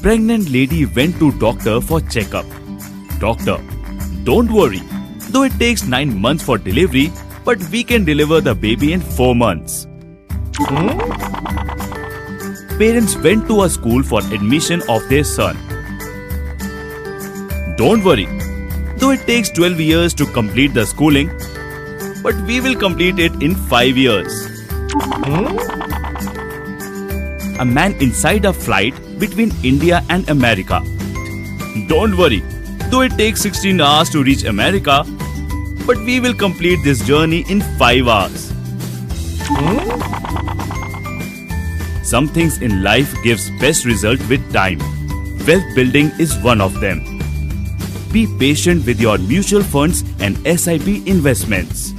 Pregnant lady went to doctor for checkup. Doctor, don't worry. Though it takes 9 months for delivery, but we can deliver the baby in 4 months. Parents went to a school for admission of their son. Don't worry. Though it takes 12 years to complete the schooling, but we will complete it in 5 years. A man inside a flight between India and America. Don't worry, though it takes 16 hours to reach America, but we will complete this journey in 5 hours. Some things in life gives best result with time. Wealth building is one of them. Be patient with your mutual funds and SIP investments.